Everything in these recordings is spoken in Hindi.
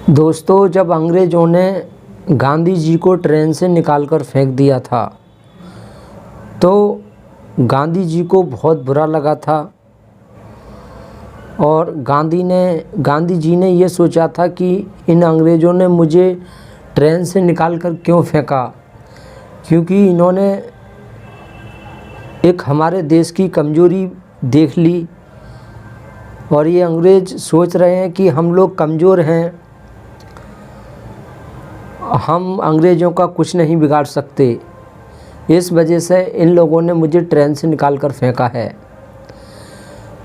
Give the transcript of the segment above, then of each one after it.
दोस्तों, जब अंग्रेज़ों ने गांधी जी को ट्रेन से निकालकर फेंक दिया था तो गांधी जी को बहुत बुरा लगा था और गांधी जी ने ये सोचा था कि इन अंग्रेज़ों ने मुझे ट्रेन से निकालकर क्यों फेंका, क्योंकि इन्होंने एक हमारे देश की कमज़ोरी देख ली और ये अंग्रेज़ सोच रहे हैं कि हम लोग कमज़ोर हैं, हम अंग्रेज़ों का कुछ नहीं बिगाड़ सकते। इस वजह से इन लोगों ने मुझे ट्रेन से निकाल कर फेंका है।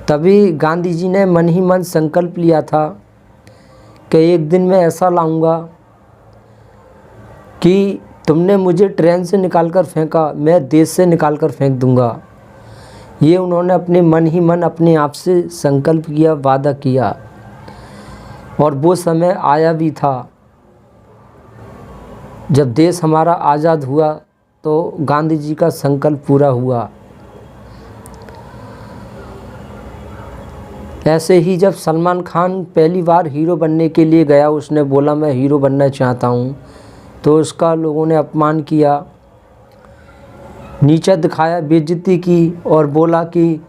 तभी गांधी जी ने मन ही मन संकल्प लिया था कि एक दिन मैं ऐसा लाऊंगा कि तुमने मुझे ट्रेन से निकाल कर फेंका, मैं देश से निकाल कर फेंक दूंगा। ये उन्होंने अपने मन ही मन अपने आप से संकल्प किया, वादा किया और वो समय आया भी था। जब देश हमारा आज़ाद हुआ तो गांधी जी का संकल्प पूरा हुआ। ऐसे ही जब सलमान खान पहली बार हीरो बनने के लिए गया, उसने बोला मैं हीरो बनना चाहता हूँ, तो उसका लोगों ने अपमान किया, नीचा दिखाया, बेइज्जती की और बोला कि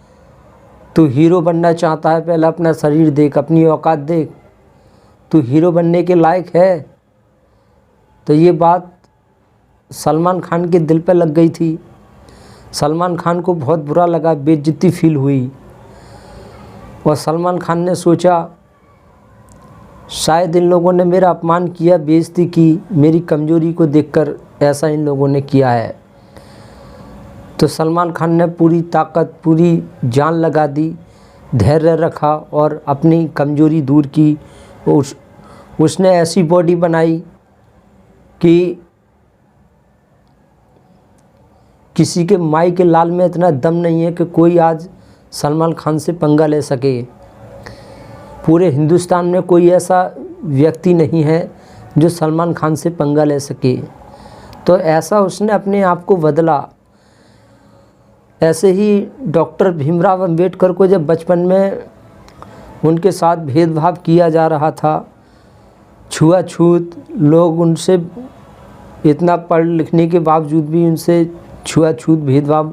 तू हीरो बनना चाहता है, पहले अपना शरीर देख, अपनी औकात देख, तू हीरो बनने के लायक है। तो ये बात सलमान खान के दिल पे लग गई थी। सलमान खान को बहुत बुरा लगा, बेइज्जती फील हुई और सलमान खान ने सोचा शायद इन लोगों ने मेरा अपमान किया, बेइज्जती की, मेरी कमज़ोरी को देखकर ऐसा इन लोगों ने किया है। तो सलमान खान ने पूरी ताकत, पूरी जान लगा दी, धैर्य रखा और अपनी कमज़ोरी दूर की। उसने ऐसी बॉडी बनाई कि किसी के माई के लाल में इतना दम नहीं है कि कोई आज सलमान खान से पंगा ले सके। पूरे हिंदुस्तान में कोई ऐसा व्यक्ति नहीं है जो सलमान खान से पंगा ले सके। तो ऐसा उसने अपने आप को बदला। ऐसे ही डॉक्टर भीमराव अंबेडकर को जब बचपन में उनके साथ भेदभाव किया जा रहा था, छुआछूत, लोग उनसे इतना पढ़ लिखने के बावजूद भी उनसे छुआछूत भेदभाव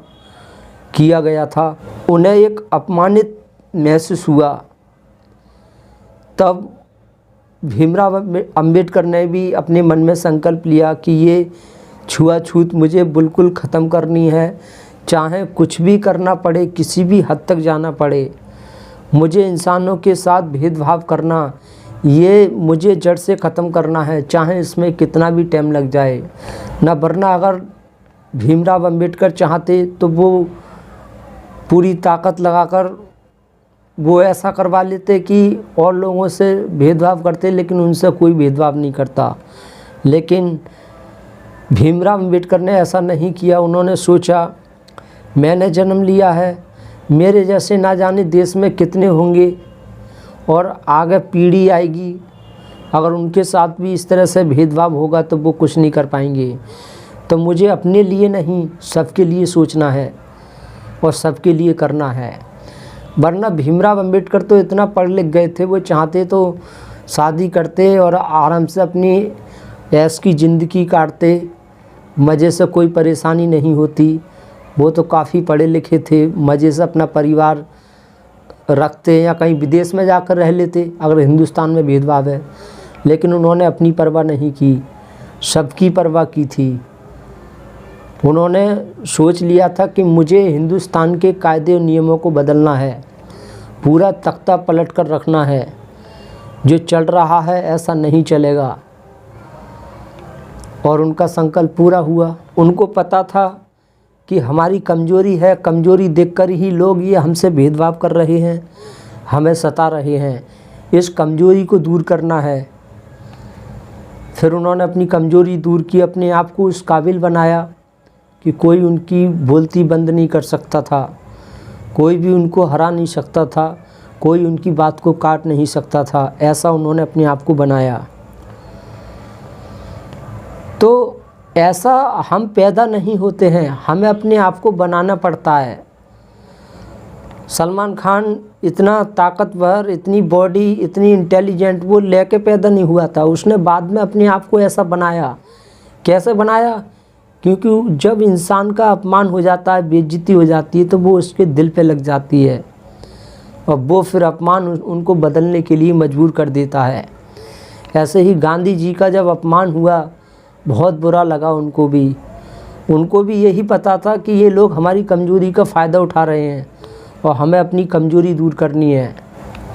किया गया था, उन्हें एक अपमानित महसूस हुआ। तब भीमराव अंबेडकर ने भी अपने मन में संकल्प लिया कि ये छुआछूत मुझे बिल्कुल ख़त्म करनी है, चाहे कुछ भी करना पड़े, किसी भी हद तक जाना पड़े, मुझे इंसानों के साथ भेदभाव करना, ये मुझे जड़ से ख़त्म करना है, चाहे इसमें कितना भी टाइम लग जाए ना। वरना अगर भीमराव अंबेडकर चाहते तो वो पूरी ताकत लगाकर वो ऐसा करवा लेते कि और लोगों से भेदभाव करते, लेकिन उनसे कोई भेदभाव नहीं करता। लेकिन भीमराव अंबेडकर ने ऐसा नहीं किया। उन्होंने सोचा मैंने जन्म लिया है, मेरे जैसे ना जाने देश में कितने होंगे और आगे पीढ़ी आएगी, अगर उनके साथ भी इस तरह से भेदभाव होगा तो वो कुछ नहीं कर पाएंगे। तो मुझे अपने लिए नहीं, सबके लिए सोचना है और सबके लिए करना है। वरना भीमराव अंबेडकर तो इतना पढ़ लिख गए थे, वो चाहते तो शादी करते और आराम से अपनी ऐश की ज़िंदगी काटते, मज़े से कोई परेशानी नहीं होती। वो तो काफ़ी पढ़े लिखे थे, मज़े से अपना परिवार रखते या कहीं विदेश में जाकर रह लेते अगर हिंदुस्तान में भेदभाव है। लेकिन उन्होंने अपनी परवाह नहीं की, सबकी परवाह की थी। उन्होंने सोच लिया था कि मुझे हिंदुस्तान के कायदे और नियमों को बदलना है, पूरा तख्ता पलट कर रखना है, जो चल रहा है ऐसा नहीं चलेगा। और उनका संकल्प पूरा हुआ। उनको पता था कि हमारी कमज़ोरी है, कमज़ोरी देखकर ही लोग ये हमसे भेदभाव कर रहे हैं, हमें सता रहे हैं, इस कमज़ोरी को दूर करना है। फिर उन्होंने अपनी कमज़ोरी दूर की, अपने आप को उस काबिल बनाया कि कोई उनकी बोलती बंद नहीं कर सकता था, कोई भी उनको हरा नहीं सकता था, कोई उनकी बात को काट नहीं सकता था। ऐसा उन्होंने अपने आप को बनाया। तो ऐसा हम पैदा नहीं होते हैं, हमें अपने आप को बनाना पड़ता है। सलमान खान इतना ताकतवर, इतनी बॉडी, इतनी इंटेलिजेंट वो लेके पैदा नहीं हुआ था। उसने बाद में अपने आप को ऐसा बनाया। कैसे बनाया? क्योंकि जब इंसान का अपमान हो जाता है, बेइज्जती हो जाती है, तो वो उसके दिल पे लग जाती है और वो फिर अपमान उनको बदलने के लिए मजबूर कर देता है। ऐसे ही गांधी जी का जब अपमान हुआ, बहुत बुरा लगा उनको भी यही पता था कि ये लोग हमारी कमज़ोरी का फ़ायदा उठा रहे हैं और हमें अपनी कमज़ोरी दूर करनी है।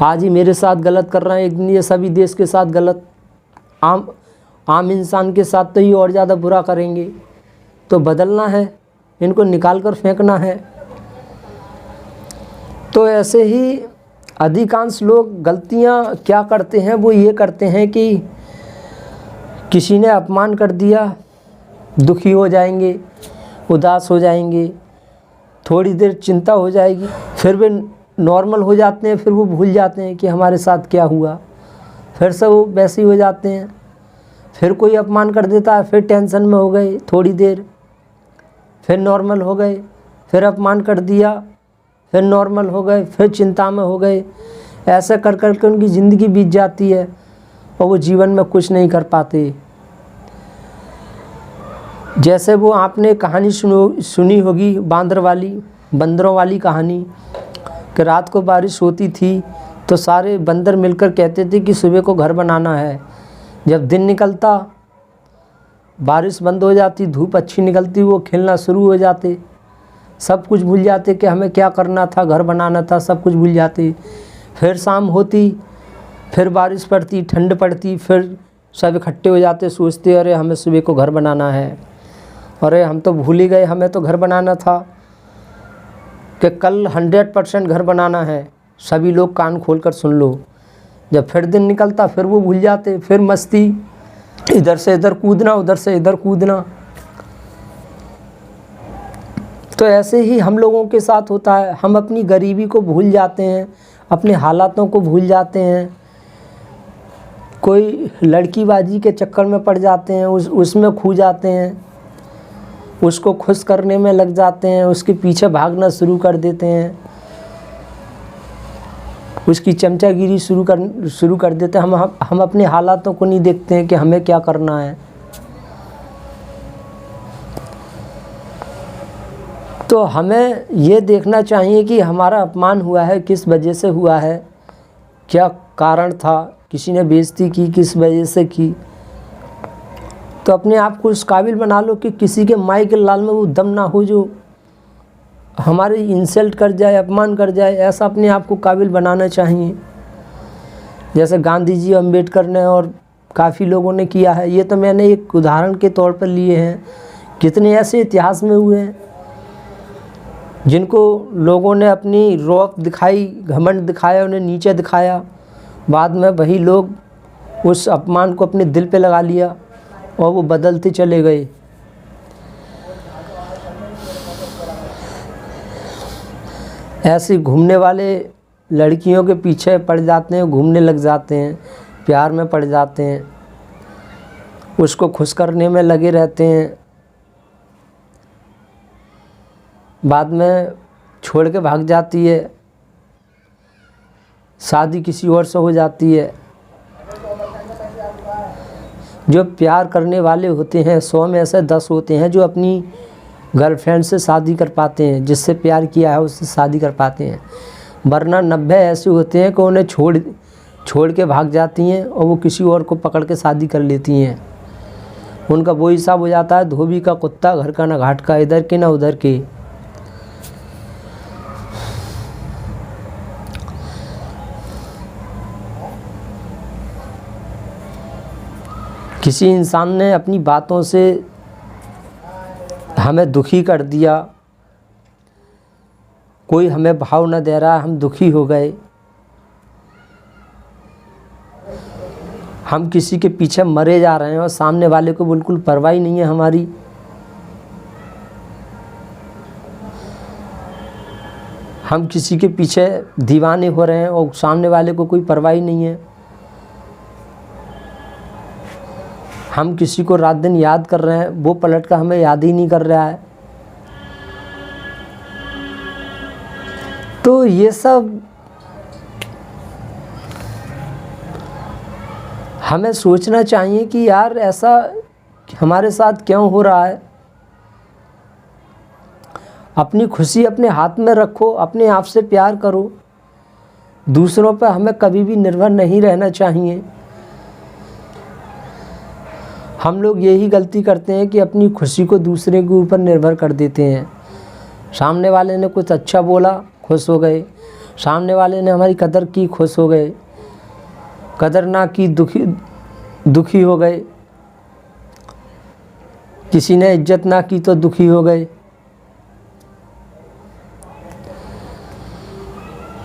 आज ही मेरे साथ गलत कर रहे हैं, एक दिन ये सभी देश के साथ गलत, आम इंसान के साथ तो ये और ज़्यादा बुरा करेंगे। तो बदलना है, इनको निकाल कर फेंकना है। तो ऐसे ही अधिकांश लोग गलतियां क्या करते हैं, वो ये करते हैं कि किसी ने अपमान कर दिया, दुखी हो जाएंगे, उदास हो जाएंगे, थोड़ी देर चिंता हो जाएगी, फिर वे नॉर्मल हो जाते हैं, फिर वो भूल जाते हैं कि हमारे साथ क्या हुआ, फिर से वो वैसे ही हो जाते हैं। फिर कोई अपमान कर देता है, फिर टेंशन में हो गए थोड़ी देर, फिर नॉर्मल हो गए, फिर अपमान कर दिया, फिर नॉर्मल हो गए, फिर चिंता में हो गए। ऐसा कर कर के उनकी ज़िंदगी बीत जाती है और वो जीवन में कुछ नहीं कर पाते। जैसे वो आपने कहानी सुनी होगी बंदरों वाली कहानी, कि रात को बारिश होती थी तो सारे बंदर मिलकर कहते थे कि सुबह को घर बनाना है। जब दिन निकलता, बारिश बंद हो जाती, धूप अच्छी निकलती, वो खेलना शुरू हो जाते, सब कुछ भूल जाते कि हमें क्या करना था, घर बनाना था, सब कुछ भूल जाते। फिर शाम होती, फिर बारिश पड़ती, ठंड पड़ती, फिर सब इकट्ठे हो जाते, सोचते अरे हमें सुबह को घर बनाना है, अरे हम तो भूल ही गए, हमें तो घर बनाना था कि कल 100% घर बनाना है। सभी लोग कान खोल कर सुन लो। जब फिर दिन निकलता, फिर वो भूल जाते, फिर मस्ती, इधर से इधर कूदना, उधर से इधर कूदना। तो ऐसे ही हम लोगों के साथ होता है। हम अपनी गरीबी को भूल जाते हैं, अपने हालातों को भूल जाते हैं, कोई लड़कीबाजी के चक्कर में पड़ जाते हैं, उसमें खो जाते हैं, उसको खुश करने में लग जाते हैं, उसके पीछे भागना शुरू कर देते हैं, उसकी चमचागिरी शुरू कर देते हैं। हम अपने हालातों को नहीं देखते हैं कि हमें क्या करना है। तो हमें ये देखना चाहिए कि हमारा अपमान हुआ है, किस वजह से हुआ है, क्या कारण था, किसी ने बेइज्जती की, किस वजह से की। तो अपने आप को उस काबिल बना लो कि किसी के माई के लाल में वो दम ना हो जो हमारे इंसल्ट कर जाए, अपमान कर जाए। ऐसा अपने आप को काबिल बनाना चाहिए, जैसे गांधी जी, अम्बेडकर ने और काफ़ी लोगों ने किया है। ये तो मैंने एक उदाहरण के तौर पर लिए हैं। कितने ऐसे इतिहास में हुए हैं जिनको लोगों ने अपनी रौब दिखाई, घमंड दिखाया, उन्हें नीचे दिखाया, बाद में वही लोग उस अपमान को अपने दिल पे लगा लिया और वो बदलते चले गए। ऐसे घूमने वाले लड़कियों के पीछे पड़ जाते हैं, घूमने लग जाते हैं, प्यार में पड़ जाते हैं, उसको खुश करने में लगे रहते हैं, बाद में छोड़ के भाग जाती है, शादी किसी और से हो जाती है। जो प्यार करने वाले होते हैं 100 में से 10 होते हैं जो अपनी गर्लफ्रेंड से शादी कर पाते हैं, जिससे प्यार किया है उससे शादी कर पाते हैं। वरना 90 ऐसे होते हैं कि उन्हें छोड़ के भाग जाती हैं और वो किसी और को पकड़ के शादी कर लेती हैं। उनका वो हिसाब हो जाता है, धोबी का कुत्ता घर का ना घाट का, इधर के ना उधर के। किसी इंसान ने अपनी बातों से हमें दुखी कर दिया, कोई हमें भाव न दे रहा, हम दुखी हो गए, हम किसी के पीछे मरे जा रहे हैं और सामने वाले को बिल्कुल परवाह नहीं है हमारी। हम किसी के पीछे दीवाने हो रहे हैं और सामने वाले को कोई परवाह नहीं है। हम किसी को रात दिन याद कर रहे हैं, वो पलट कर हमें याद ही नहीं कर रहा है। तो ये सब हमें सोचना चाहिए कि यार ऐसा हमारे साथ क्यों हो रहा है। अपनी खुशी अपने हाथ में रखो, अपने आप से प्यार करो। दूसरों पर हमें कभी भी निर्भर नहीं रहना चाहिए। हम लोग यही गलती करते हैं कि अपनी खुशी को दूसरे के ऊपर निर्भर कर देते हैं। सामने वाले ने कुछ अच्छा बोला, खुश हो गए। सामने वाले ने हमारी कदर की, खुश हो गए। कदर ना की, दुखी हो गए। किसी ने इज्जत ना की तो दुखी हो गए।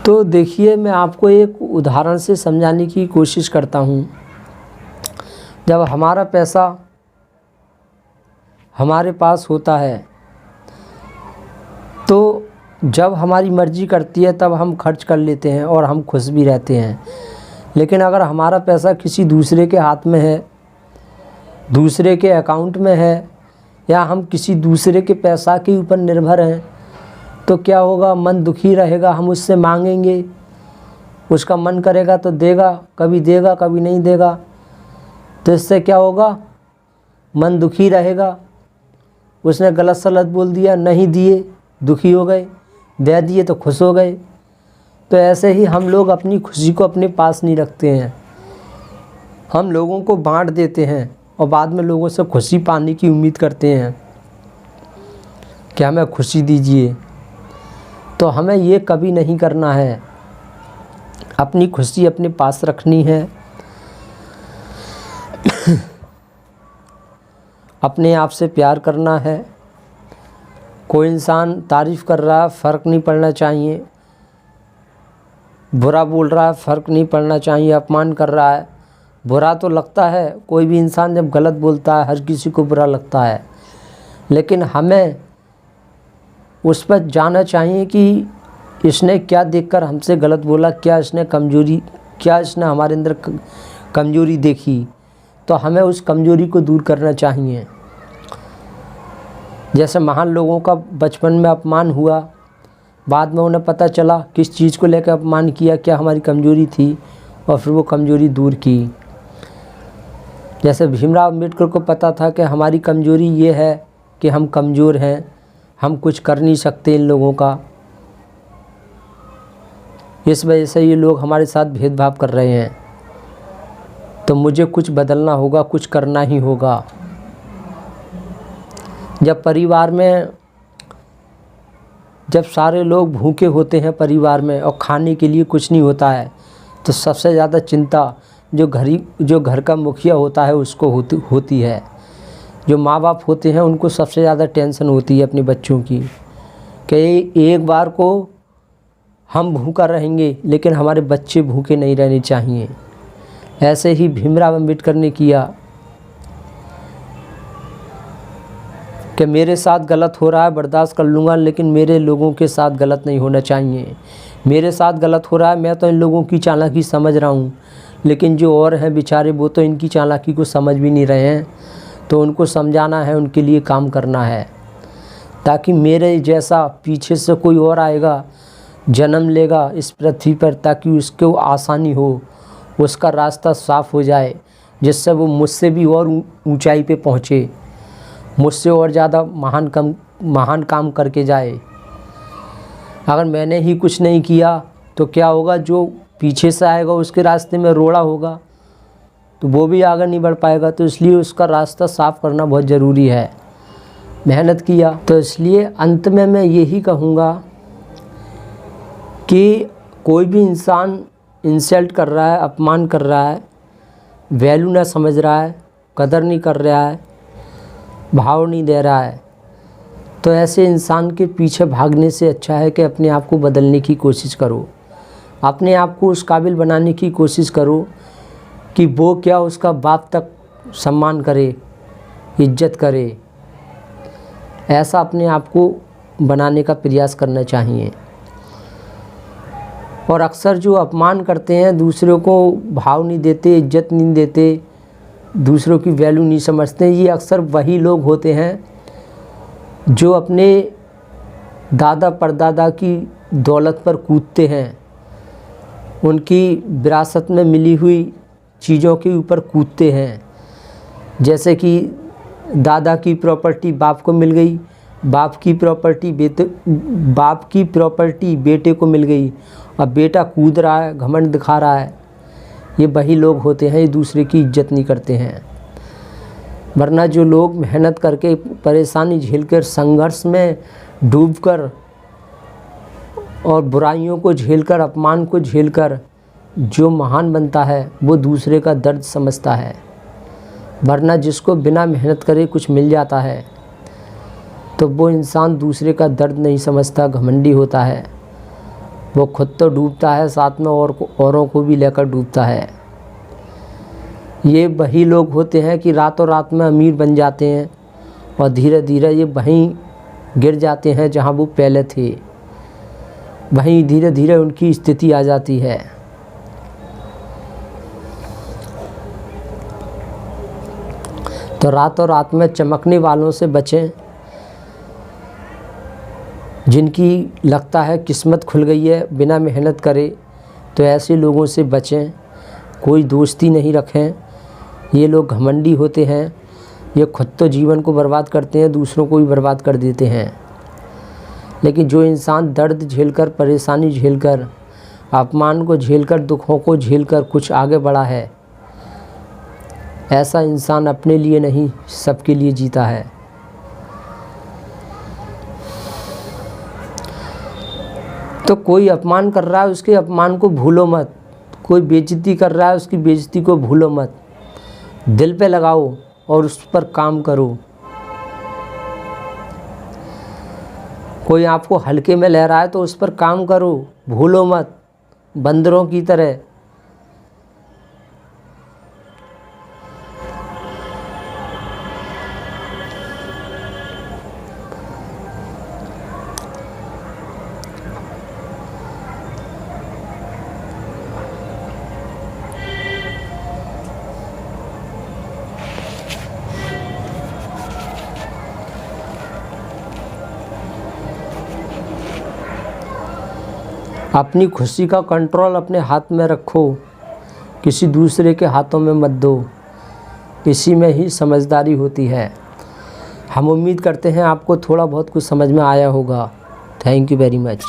तो देखिए, मैं आपको एक उदाहरण से समझाने की कोशिश करता हूँ। जब हमारा पैसा हमारे पास होता है तो जब हमारी मर्ज़ी करती है तब हम खर्च कर लेते हैं और हम खुश भी रहते हैं। लेकिन अगर हमारा पैसा किसी दूसरे के हाथ में है, दूसरे के अकाउंट में है, या हम किसी दूसरे के पैसा के ऊपर निर्भर हैं, तो क्या होगा? मन दुखी रहेगा। हम उससे मांगेंगे, उसका मन करेगा तो देगा, कभी नहीं देगा। तो इससे क्या होगा? मन दुखी रहेगा। उसने गलत सलत बोल दिया, नहीं दिए, दुखी हो गए। दे दिए तो खुश हो गए। तो ऐसे ही हम लोग अपनी खुशी को अपने पास नहीं रखते हैं। हम लोगों को बांट देते हैं और बाद में लोगों से खुशी पाने की उम्मीद करते हैं कि हमें खुशी दीजिए। तो हमें ये कभी नहीं करना है। अपनी खुशी अपने पास रखनी है। अपने आप से प्यार करना है। कोई इंसान तारीफ़ कर रहा है, फ़र्क नहीं पड़ना चाहिए। बुरा बोल रहा है, फ़र्क नहीं पड़ना चाहिए। अपमान कर रहा है, बुरा तो लगता है। कोई भी इंसान जब गलत बोलता है, हर किसी को बुरा लगता है। लेकिन हमें उस पर जाना चाहिए कि इसने क्या देखकर हमसे गलत बोला, क्या इसने हमारे अंदर कमज़ोरी देखी। तो हमें उस कमज़ोरी को दूर करना चाहिए। जैसे महान लोगों का बचपन में अपमान हुआ, बाद में उन्हें पता चला किस चीज़ को लेकर अपमान किया, क्या हमारी कमज़ोरी थी, और फिर वो कमज़ोरी दूर की। जैसे भीमराव अम्बेडकर को पता था कि हमारी कमज़ोरी ये है कि हम कमज़ोर हैं, हम कुछ कर नहीं सकते इन लोगों का। इस वजह से ये लोग हमारे साथ भेदभाव कर रहे हैं। तो मुझे कुछ बदलना होगा, कुछ करना ही होगा। जब परिवार में जब सारे लोग भूखे होते हैं परिवार में और खाने के लिए कुछ नहीं होता है, तो सबसे ज़्यादा चिंता जो घर का मुखिया होता है उसको होती है। जो माँ बाप होते हैं उनको सबसे ज़्यादा टेंशन होती है अपने बच्चों की कि एक बार को हम भूखा रहेंगे लेकिन हमारे बच्चे भूखे नहीं रहने चाहिए। ऐसे ही भीमराव अम्बेडकर ने किया कि मेरे साथ गलत हो रहा है, बर्दाश्त कर लूँगा, लेकिन मेरे लोगों के साथ गलत नहीं होना चाहिए। मेरे साथ गलत हो रहा है, मैं तो इन लोगों की चालाकी समझ रहा हूँ, लेकिन जो और हैं बेचारे वो तो इनकी चालाकी को समझ भी नहीं रहे हैं। तो उनको समझाना है, उनके लिए काम करना है, ताकि मेरे जैसा पीछे से कोई और आएगा, जन्म लेगा इस पृथ्वी पर, ताकि उसको आसानी हो, उसका रास्ता साफ़ हो जाए, जिससे वो मुझसे भी और ऊंचाई पे पहुँचे, मुझसे और ज़्यादा महान काम करके जाए। अगर मैंने ही कुछ नहीं किया तो क्या होगा? जो पीछे से आएगा उसके रास्ते में रोड़ा होगा तो वो भी आगे नहीं बढ़ पाएगा। तो इसलिए उसका रास्ता साफ़ करना बहुत ज़रूरी है। मेहनत किया तो इसलिए अंत में मैं यही कहूँगा कि कोई भी इंसान इंसल्ट कर रहा है, अपमान कर रहा है, वैल्यू ना समझ रहा है, कदर नहीं कर रहा है, भाव नहीं दे रहा है, तो ऐसे इंसान के पीछे भागने से अच्छा है कि अपने आप को बदलने की कोशिश करो। अपने आप को उस काबिल बनाने की कोशिश करो कि वो क्या उसका बाप तक सम्मान करे, इज्जत करे। ऐसा अपने आप को बनाने का प्रयास करना चाहिए। और अक्सर जो अपमान करते हैं, दूसरों को भाव नहीं देते, इज्जत नहीं देते, दूसरों की वैल्यू नहीं समझते, ये अक्सर वही लोग होते हैं जो अपने दादा परदादा की दौलत पर कूदते हैं। उनकी विरासत में मिली हुई चीज़ों के ऊपर कूदते हैं। जैसे कि दादा की प्रॉपर्टी बाप को मिल गई, बाप की प्रॉपर्टी बेटे को मिल गई, अब बेटा कूद रहा है, घमंड दिखा रहा है। ये वही लोग होते हैं, ये दूसरे की इज्जत नहीं करते हैं। वरना जो लोग मेहनत करके, परेशानी झेलकर, संघर्ष में डूबकर और बुराइयों को झेलकर, अपमान को झेलकर जो महान बनता है, वो दूसरे का दर्द समझता है। वरना जिसको बिना मेहनत करे कुछ मिल जाता है, तो वो इंसान दूसरे का दर्द नहीं समझता, घमंडी होता है। वो खुद तो डूबता है, साथ में औरों को भी लेकर डूबता है। ये वही लोग होते हैं कि रातों रात में अमीर बन जाते हैं और धीरे धीरे ये वहीं गिर जाते हैं जहाँ वो पहले थे। वहीं धीरे धीरे उनकी स्थिति आ जाती है। तो रातों रात में चमकने वालों से बचें। जिनकी लगता है किस्मत खुल गई है, बिना मेहनत करे, तो ऐसे लोगों से बचें। कोई दोस्ती नहीं रखें। ये लोग घमंडी होते हैं। ये खुद तो जीवन को बर्बाद करते हैं, दूसरों को भी बर्बाद कर देते हैं। लेकिन जो इंसान दर्द झेलकर, परेशानी झेलकर, अपमान को झेलकर, दुखों को झेलकर कुछ आगे बढ़ा है, ऐसा इंसान अपने लिए नहीं, सबके लिए जीता है। तो कोई अपमान कर रहा है, उसके अपमान को भूलो मत। कोई बेइज्जती कर रहा है, उसकी बेइज्जती को भूलो मत। दिल पे लगाओ और उस पर काम करो। कोई आपको हल्के में ले रहा है तो उस पर काम करो, भूलो मत, बंदरों की तरह। अपनी खुशी का कंट्रोल अपने हाथ में रखो, किसी दूसरे के हाथों में मत दो। इसी में ही समझदारी होती है। हम उम्मीद करते हैं आपको थोड़ा बहुत कुछ समझ में आया होगा। Thank you very much.